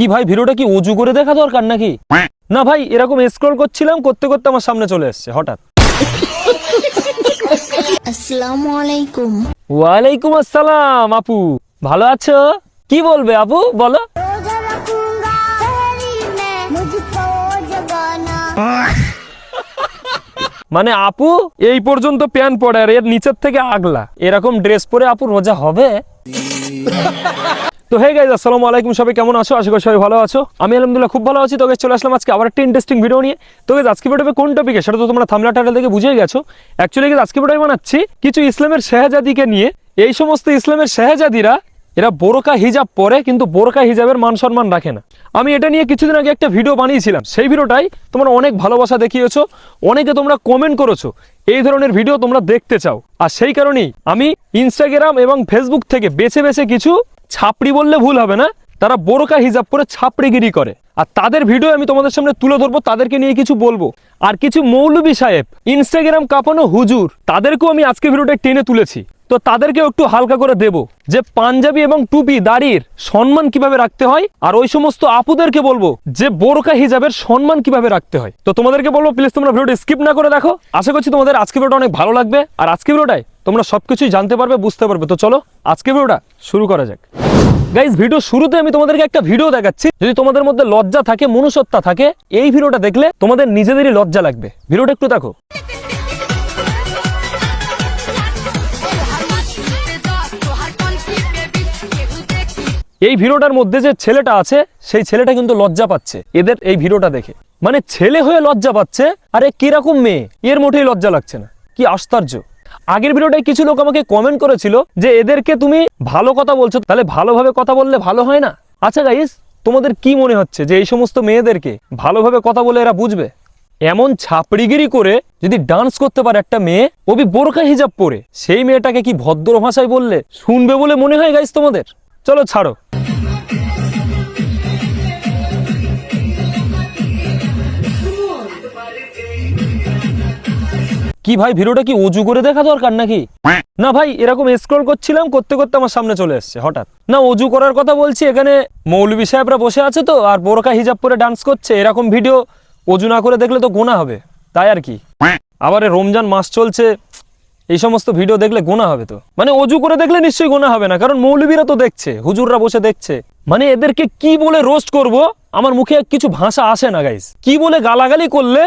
কি ভাই ভিডিওটা কি ওযু করে দেখা দরকার নাকি? না ভাই এরকম স্ক্রল করছিলাম, করতে করতে আমার সামনে চলে এসেছে হঠাৎ। আসসালামু আলাইকুম। ওয়ালাইকুম আসসালাম। আপু ভালো আছো? কি বলবে আপু বলো। মানে আপু এই পর্যন্ত প্যান্ট পরে আর এর নিচের থেকে আগলা, এরকম ড্রেস পরে আপু রোজা হবে? তো হে গাইস, আসসালামু আলাইকুম। সবাই কেমন আছো? আশা করি সবাই ভালো আছো। আমি আলহামদুলিল্লাহ খুব ভালো আছি। তো গাইস চলে আসলাম আজকে আবার একটা ইন্টারেস্টিং ভিডিও নিয়ে। তো গাইস আজকে ভিডিওতে কোন টপিকে সেটা তো তোমরা থাম্বনেল টাইটেল দেখে বুঝেই গেছো। অ্যাকচুয়ালি গাইস আজকে ভিডিও বানাচ্ছি কিছু ইসলামের শাহজাদিকে নিয়ে। এই সমস্ত ইসলামের শাহজাদিরা এরা বোরকা হিজাব পরে, কিন্তু বোরকা হিজাবের মান সম্মান রাখে না। আমি এটা নিয়ে কিছুদিন আগে একটা ভিডিও বানিয়েছিলাম। সেই ভিডিওটাই তোমরা অনেক ভালোবাসা দেখিয়েছো, অনেকে তোমরা কমেন্ট করেছো এই ধরনের ভিডিও তোমরা দেখতে চাও। আর সেই কারণেই আমি ইনস্টাগ্রাম এবং ফেসবুক থেকে বেছে বেছে কিছু ছাপড়ি বললে ভুল হবে না, তারা বোরকা হিজাব পরে ছাপড়িগিরি করে, আর তাদের ভিডিও আমি তোমাদের সামনে তুলে ধরবো, তাদেরকে নিয়ে কিছু বলবো। আর কিছু মৌলবী সাহেব, ইনস্টাগ্রাম কাঁপানো হুজুর, তাদেরকেও আমি আজকে ভিডিওটা টেনে তুলেছি। তো তাদেরকেও একটু হালকা করে দেব যে পাঞ্জাবি এবং টুপি দাড়ির সম্মান কিভাবে রাখতে হয়, আর ওই সমস্ত আপুদেরকে বলবো যে বোরকা হিজাবের সম্মান কিভাবে রাখতে হয়। তো তোমাদেরকে বলবো প্লিজ তোমরা ভিডিওটা স্কিপ না করে দেখো। আশা করছি তোমাদের আজকে ভিডিওটা অনেক ভালো লাগবে, আর আজকে ভিডিওটাই তোমরা সবকিছুই জানতে পারবে, বুঝতে পারবে। তো চলো আজকে ভিডিওটা শুরু করা যাক। গাইজ ভিডিও শুরুতে আমি তোমাদেরকে একটা ভিডিও দেখাচ্ছি। যদি তোমাদের মধ্যে লজ্জা থাকে, মনুষ্যত্ব থাকে, এই ভিডিওটা দেখলে তোমাদের নিজেদেরই লজ্জা লাগবে। ভিডিওটা একটু দেখো। এই ভিডিওটার মধ্যে যে ছেলেটা আছে সেই ছেলেটা কিন্তু লজ্জা পাচ্ছে এদের এই ভিডিওটা দেখে। মানে ছেলে হয়ে লজ্জা পাচ্ছে, আরে কিরকম মেয়ে, এর মোটেই লজ্জা লাগছে না। কি আশ্চর্য। আগের ভিডিওটায় কিছু লোক আমাকে কমেন্ট করেছিল যে এদেরকে তুমি ভালো কথা বলছো, তাহলে ভালোভাবে কথা বললে ভালো হয় না? আচ্ছা গাইস, তোমাদের কি মনে হচ্ছে যে এই সমস্ত মেয়েদেরকে ভালোভাবে কথা বলে এরা বুঝবে? এমন ছাপড়িগিরি করে যদি ডান্স করতে পারে একটা মেয়ে, ওবি বোরকা হিজাব পরে, সেই মেয়েটাকে কি ভদ্র ভাষায় বললে শুনবে বলে মনে হয় গাইস তোমাদের? চলো ছাড়ো। কি ভাই ভিডিওটা কি ওযু করে দেখা দরকার নাকি? না ভাই এরকম স্ক্রল করছিলাম, করতে করতে আমার সামনে চলে এসেছে হঠাৎ। না ওযু করার কথা বলছি, এখানে মৌলবী সাহেবরা বসে আছে তো, আর বোরকা হিজাব পরে ডান্স করছে, এরকম ভিডিও ওযু না করে দেখলে তো গুনাহ হবে, তাই আর কি। আবার রমজান মাস চলছে, এই সমস্ত ভিডিও দেখলে গুনাহ হবে। তো মানে ওযু করে দেখলে নিশ্চয়ই গুনাহ হবে না, কারণ মৌলবীরা তো দেখছে, হুজুররা বসে দেখছে। মানে এদেরকে কি বলে রোস্ট করব, আমার মুখে কিছু ভাষা আসে না গাইস। কি বলে গালাগালি করলে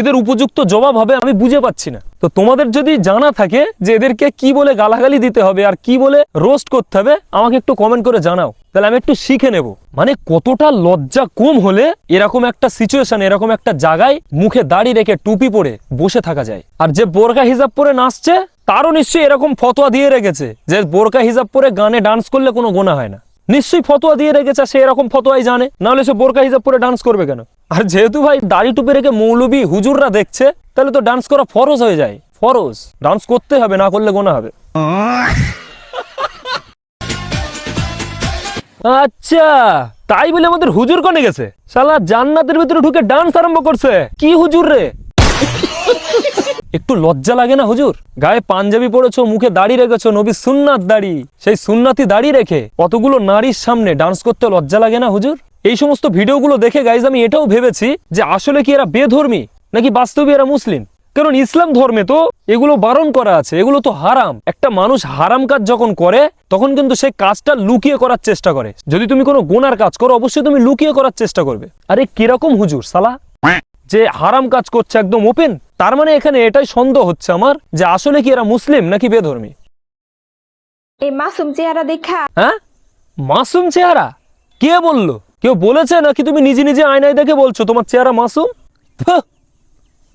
এদের উপযুক্ত জবাব হবে আমি বুঝে পাচ্ছি না। তো তোমাদের যদি জানা থাকে যে এদেরকে কি বলে গালাগালি দিতে হবে আর কি বলে রোস্ট করতে হবে, আমাকে একটু কমেন্ট করে জানাও, তাহলে আমি একটু শিখে নেব। মানে কতটা লজ্জা কম হলে এরকম একটা সিচুয়েশন, এরকম একটা জায়গায় মুখে দাড়ি রেখে টুপি পরে বসে থাকা যায়। আর যে বোরকা হিজাব পরে নাচছে তারও নিশ্চয়ই এরকম ফতোয়া দিয়ে রেখেছে যে বোরকা হিজাব পরে গানে ডান্স করলে কোনো গুনাহ হয় না। নিশ্চয়ই ফতোয়া দিয়ে রেখেছে, সে এরকম ফতোয়াই জানে, নাহলে সে বোরকা হিজাব পরে ডান্স করবে কেন? আর যেহেতু ভাই দাড়ি টুপি রেখে মৌলবী হুজুররা দেখছে, তাহলে তো ডান্স করা ফরজ হয়ে যায়। ফরজ ডান্স করতে হবে, না করলে গুনাহ হবে। আচ্ছা তাই বলে আমাদের হুজুর কোনে গেছে? শালা জান্নাতের ভিতরে ঢুকে ডান্স আরম্ভ করছে। কি হুজুর রে? একটু লজ্জা লাগে না হুজুর? গায়ে পাঞ্জাবি পরেছো, মুখে দাড়ি রেখেছো, নবী সুন্নাত দাড়ি, সেই সুন্নাতি দাড়ি রেখে কতগুলো নারীর সামনে ডান্স করতে লজ্জা লাগে না হুজুর? এই সমস্ত ভিডিওগুলো দেখে গাইজ আমি এটাও ভেবেছি যে আসলে কি এরা বেধর্মী নাকি বাস্তবে এরা মুসলিম। কারণ ইসলাম ধর্মে তো এগুলো বারণ করা আছে, এগুলো তো হারাম। একটা মানুষ হারাম কাজ যখন করে তখন কিন্তু সেই কাজটা লুকিয়ে করার চেষ্টা করে। যদি তুমি কোনো গুনার কাজ করো অবশ্যই তুমি লুকিয়ে করার চেষ্টা করবে। আরে কিরকম হুজুর সালা, যে হারাম কাজ করছে একদম ওপেন? তার মানে এখানে এটাই সন্দেহ হচ্ছে আমার যে আসলে কি এরা মুসলিম নাকি বেধর্মী। এই মাসুম চেহারা দেখা। হ্যাঁ মাসুম চেহারা? কে বললো? কেউ বলেছে নাকি তুমি নিজে নিজে আয়নায় দেখে বলছো তোমার চেহারা মাসুম?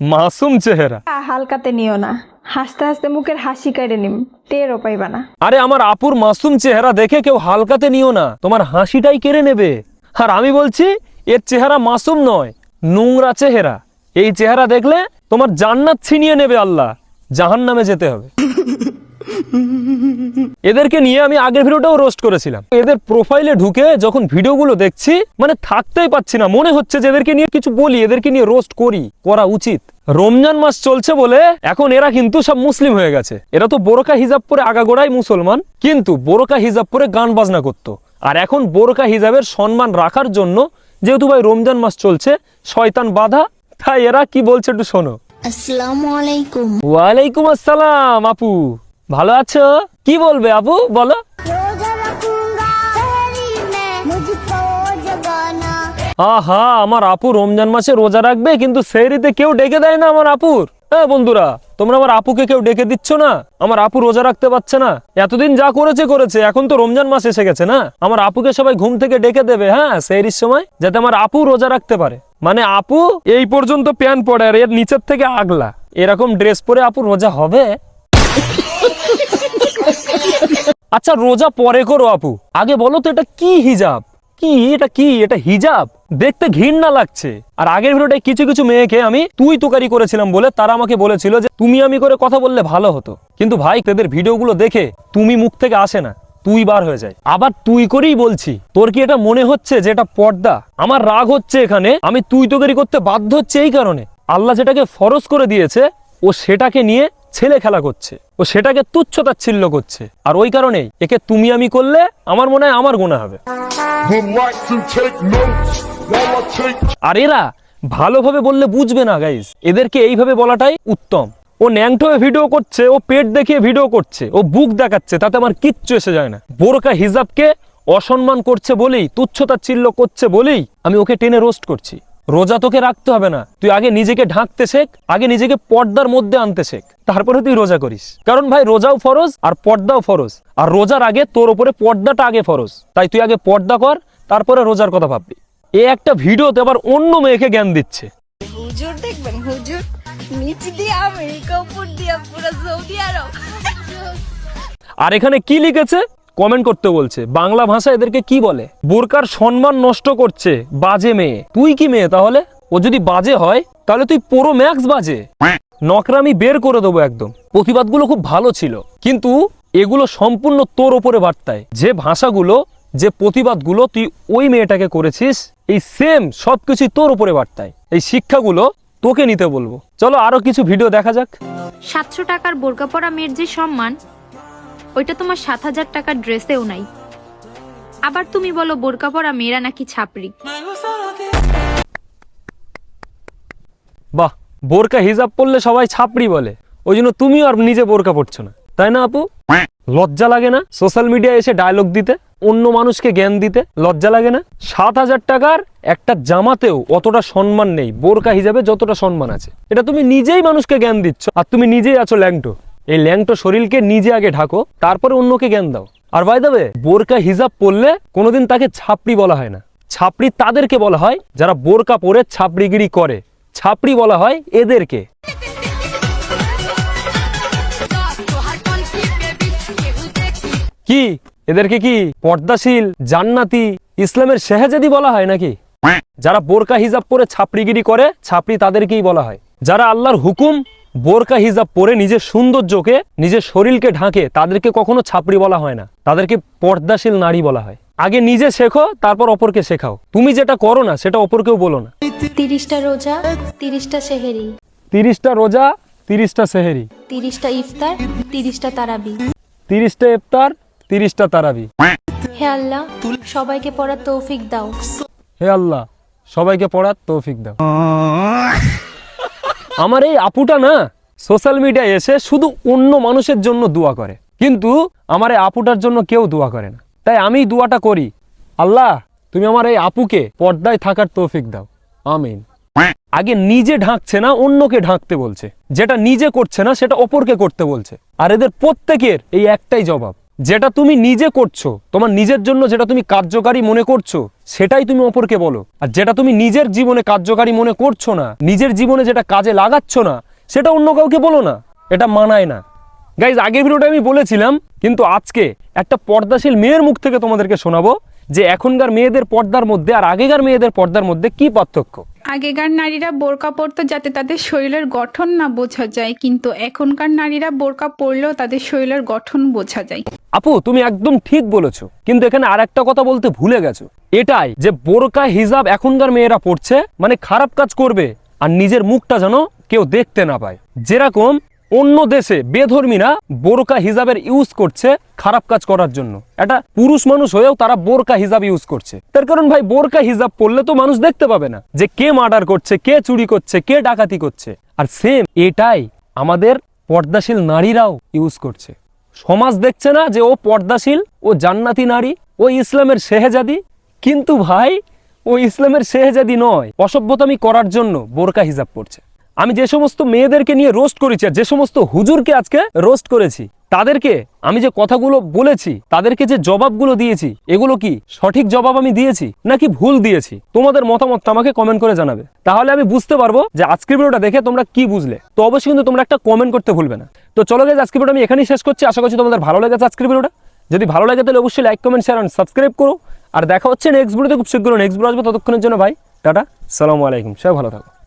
মাসুম চেহারা হালকাতে নিও না, হাসতে হাসতে মুখের হাসি কেড়ে নিম, টেরও পাইবা না। আরে আমার আপুর মাসুম চেহারা দেখে কেউ হালকাতে নিও না, তোমার হাসিটাই কেড়ে নেবে। আর আমি বলছি এর চেহারা মাসুম নয়, নোংরা চেহারা। এই চেহারা দেখলে তোমার জান্নাত ছিনিয়ে নেবে আল্লাহ, জাহান্নামে যেতে হবে। এদেরকে নিয়ে আমি আগের ভিডিওটাও রোস্ট করেছিলাম। এদের প্রোফাইলে ঢুকে যখন ভিডিওগুলো দেখছি মানে থাকতেই পাচ্ছি না, মনে হচ্ছে যে এদেরকে নিয়ে কিছু বলি, এদেরকে নিয়ে রোস্ট করা উচিত। রমজান মাস চলছে বলে এখন এরা কিন্তু সব মুসলিম হয়ে গেছে। এরা তো বোরকা হিজাব পরে আগাগোড়াই মুসলমান, কিন্তু বোরকা হিজাব পরে গান বাজনা করতো, আর এখন বোরকা হিজাবের সম্মান রাখার জন্য যেহেতু ভাই রমজান মাস চলছে, শয়তান বাধা, তাই এরা কি বলছে একটু শোনো। আসসালামু আলাইকুম। ওয়ালাইকুম আসসালাম আপু, ভালো আছো? কি বলবে আপু, বলো। আহা, আমার আপু রমজান মাসে রোজা রাখবে কিন্তু সেহরিতে কেউ ডেকে দেয় না আমার আপুর। হ্যাঁ বন্ধুরা, তোমরা আমার আপুকে কেউ ডেকে দিচ্ছ না, আমার আপু রোজা রাখতে পারছে না। এতদিন যা করেছে, এখন তো রমজান মাস এসে গেছে না, আমার আপুকে সবাই ঘুম থেকে ডেকে দেবে, হ্যাঁ সেহরির সময়, যাতে আমার আপু রোজা রাখতে পারে। মানে আপু এই পর্যন্ত প্যান্ট পরে আর এর নিচের থেকে আগলা, এরকম ড্রেস পরে আপু রোজা হবে? আচ্ছা রোজা পরে করো আপু, আগে বলো তো এটা কি হিজাব? এটা হিজাব? দেখতে ঘৃণা লাগছে। আর আগের ভিডিওটায় কিছু কিছু মেয়েকে আমি তুই তুকারি করেছিলাম বলে তারা আমাকে বলেছিল যে তুমি আমি করে কথা বললে ভালো হতো, কিন্তু ভাই তাদের ভিডিওগুলো দেখে তুমি মুখ থেকে আসে না, তুই বার হয়ে যায়। আবার তুই করেই বলছি, তোর কি এটা মনে হচ্ছে যে এটা পর্দা? আমার রাগ হচ্ছে এখানে, আমি তুই তুকারি করতে বাধ্য হচ্ছে এই কারণে, আল্লাহ যেটাকে ফরজ করে দিয়েছে ও সেটাকে নিয়ে ছেলে খেলা করছে, ও সেটাকে তুচ্ছতাচ্ছিল্য করছে, আর ওই কারণেই একে তুমি আমি করলে আমার মনে হয় আমার গুনাহ হবে। আর এরা ভালোভাবে বললে বুঝবে না গাইস, এদেরকে এইভাবে বলাটাই উত্তম। ও ন্যাংটো ভিডিও করছে, ও পেট দেখিয়ে ভিডিও করছে, ও বুক দেখাচ্ছে, তাতে আমার কিচ্ছু এসে যায় না। বোরকা হিজাবকে অসম্মান করছে বলেই, তুচ্ছতাচ্ছিল্য করছে বলেই আমি ওকে টেনে রোস্ট করছি। রোজা তোকে রাখতে হবে না, তুই আগে নিজেকে ঢাকতে শেখ, আগে নিজেকে পর্দার মধ্যে আনতে শেখ, তারপরে তুই রোজা করিস। কারণ ভাই রোজাও ফরজ আর পর্দাও ফরজ, আর রোজার আগে তোর উপরে পর্দাটা আগে ফরজ, তাই তুই আগে পর্দা কর, তারপরে রোজার কথা ভাববি। এ একটা ভিডিওতে আবার অন্য মেয়েকে জ্ঞান দিচ্ছে। হুজুর দেখবেন, হুজুর নিচ দিয়ে আমেরিকা, উপর দিয়ে পুরো সৌদি আরব। আর এখানে কি লিখেছে কমেন্ট করতে বলছে, বাংলা ভাষা এদেরকে কি বলে? বোরকার সম্মান নষ্ট করছে বাজে মেয়ে। তুই কি মেয়ে তাহলে? ও যদি বাজে হয় তাহলে তুই পুরো ম্যাক্স বাজে, নকরামি বের করে দেবো একদম। প্রতিবাদগুলো খুব ভালো ছিল, কিন্তু এগুলো সম্পূর্ণ তোর ওপরে বার্তায়। যে ভাষাগুলো, যে প্রতিবাদগুলো তুই ওই মেয়েটাকে করেছিস, এই সেম সবকিছুই তোর উপরে বার্তায়। এই শিক্ষাগুলো তোকে নিতে বলবো। চলো আরো কিছু ভিডিও দেখা যাক। 700 টাকার বোরকা পরা মেয়ের যে সম্মান, ওইটা তোমার 7000 টাকার ড্রেসেও নাই। আবার তুমি বলো বোরকা পরা মেয়েরা নাকি ছাপরি। বাহ, বোরকা হিজাব পরলে সবাই ছাপড়ি বলে, ওই জন্য তুমিও আর নিজে বোরকা পরছো না, তাই না আপু? লজ্জা লাগে না সোশ্যাল মিডিয়ায় এসে ডায়লগ দিতে, অন্য মানুষকে জ্ঞান দিতে? লজ্জা লাগে না? 7000 টাকার একটা জামাতেও অতটা সম্মান নেই বোরকা হিজাবে যতটা সম্মান আছে। এটা তুমি নিজেই মানুষকে জ্ঞান দিচ্ছ, আর তুমি নিজেই আছো ল্যাংটো। এই ল্যাংটো শরীরকে নিজে আগে ঢাকো, তারপরে অন্যকে জ্ঞান দাও। আর বাই দ্য ওয়ে, বোরকা হিজাব পরলে কোনোদিন তাকে ছাপড়ি বলা হয় না। ছাপড়ি তাদেরকে বলা হয় যারা বোরকা পরে ছাপড়িগিরি করে, ছাপড়ি বলা হয় এদেরকে। কি এদেরকে কি পর্দাশীল, জান্নাতি, ইসলামের শেহজাদি বলা হয় নাকি? যারা বোরকা হিজাব পরে ছাপড়িগিরি করে, ছাপড়ি তাদেরকেই বলা হয়। যারা আল্লাহর হুকুম বোরকা হিজাব পরে নিজের সৌন্দর্যকে, নিজের শরীরকে ঢাকে, তাদেরকে কখনো ছাপড়ি বলা হয় না, তাদেরকে পর্দাশীল নারী বলা হয়। আগে নিজে শেখো, তারপর অপরকে শেখাও। তুমি যেটা করো না সেটা অপরকেও বলো না। 30টা রোজা, 30টা সেহেরি, 30টা রোজা, 30টা সেহেরি, 30টা ইফতার, 30টা তারাবি। 30টা ইফতার, 30টা তারাবি। হে আল্লাহ, সবাইকে পড়ার তৌফিক দাও। হে আল্লাহ, সবাইকে পড়ার তৌফিক দাও। আমার এই আপুটা না সোশ্যাল মিডিয়ায় এসে শুধু অন্য মানুষের জন্য দোয়া করে, কিন্তু আমার এই আপুটার জন্য কেউ দোয়া করে না। তাই আমি দোয়াটা করি, আল্লাহ তুমি আমার এই আপুকে পর্দায় থাকার তৌফিক দাও, আমিন। আগে নিজে ঢাকছে না, অন্যকে ঢাকতে বলছে, যেটা নিজে করছে না সেটা অপরকে করতে বলছে। আর এদের প্রত্যেকের এই একটাই জবাব, যেটা তুমি নিজে করছো, তোমার নিজের জন্য যেটা তুমি কার্যকারী মনে করছো, সেটাই তুমি অপরকে বলো। আর যেটা তুমি নিজের জীবনে কার্যকারী মনে করছো না, নিজের জীবনে যেটা কাজে লাগাচ্ছ না, সেটা অন্য কাউকে বলো না। এটা মানায় না গাইজ। আগের ভিডিওটা আমি বলেছিলাম, কিন্তু আজকে একটা পর্দাশীল মেয়ের মুখ থেকে তোমাদেরকে শোনাবো যে এখনকার মেয়েদের পর্দার মধ্যে আর আগেকার মেয়েদের পর্দার মধ্যে কি পার্থক্য। আগেকার নারীরা বোরকা পরতো যাতে তাদের শরীরের গঠন না বোঝা যায়, কিন্তু এখনকার নারীরা বোরকা পরলেও তাদের শরীরের গঠন বোঝা যায়। আপু তুমি একদম ঠিক বলেছো, কিন্তু এখানে আর একটা কথা বলতে ভুলে গেছো, এটাই যে বোরকা হিজাব এখনকার মেয়েরা পড়ছে মানে খারাপ কাজ করবে আর নিজের মুখটা যেন কেউ দেখতে না পায়। যেরকম অন্য দেশে বেধর্মীরা বোরকা হিজাবের ইউজ করছে খারাপ কাজ করার জন্য। একটা পুরুষ মানুষ হয়েও তারা বোরকা হিজাব ইউজ করছে। তার কারণ ভাই বোরকা হিজাব পরলে তো মানুষ দেখতে পাবে না যে কে মার্ডার করছে, কে চুরি করছে, কে ডাকাতি করছে। আর সেম এটাই আমাদের পর্দাশীল নারীরাও ইউজ করছে। সমাজ দেখছে না যে ও পর্দাশীল, ও জান্নাতি নারী, ও ইসলামের শেহজাদি, কিন্তু ভাই ও ইসলামের শেহজাদি নয়, অসভ্যতামি করার জন্য বোরকা হিজাব পড়ছে। আমি যে সমস্ত মেয়েদেরকে নিয়ে রোস্ট করেছি আর যে সমস্ত হুজুরকে আজকে রোস্ট করেছি, তাদেরকে আমি যে কথাগুলো বলেছি, তাদেরকে যে জবাবগুলো দিয়েছি, এগুলো কি সঠিক জবাব আমি দিয়েছি নাকি ভুল দিয়েছি? তোমাদের মতামতটা আমাকে কমেন্ট করে জানাবে, তাহলে আমি বুঝতে পারবো যে আজকের ভিডিওটা দেখে তোমরা কি বুঝলে। তো অবশ্যই কিন্তু তোমরা একটা কমেন্ট করতে ভুলবে না। তো চলো গাইস, আজকের ভিডিও আমি এখানেই শেষ করছি। আশা করছি তোমাদের ভালো লেগেছে আজকের ভিডিওটা। যদি ভালো লাগে তাহলে অবশ্যই লাইক, কমেন্ট, শেয়ার আর সাবস্ক্রাইব করো। আর দেখা হচ্ছে নেক্সট ভিডিওতে, খুব শীঘ্র নেক্সট ভিডিও আসবে। ততক্ষণের জন্য ভাই টাটা, সালামু আলাইকুম, সবাই ভালো থাকো।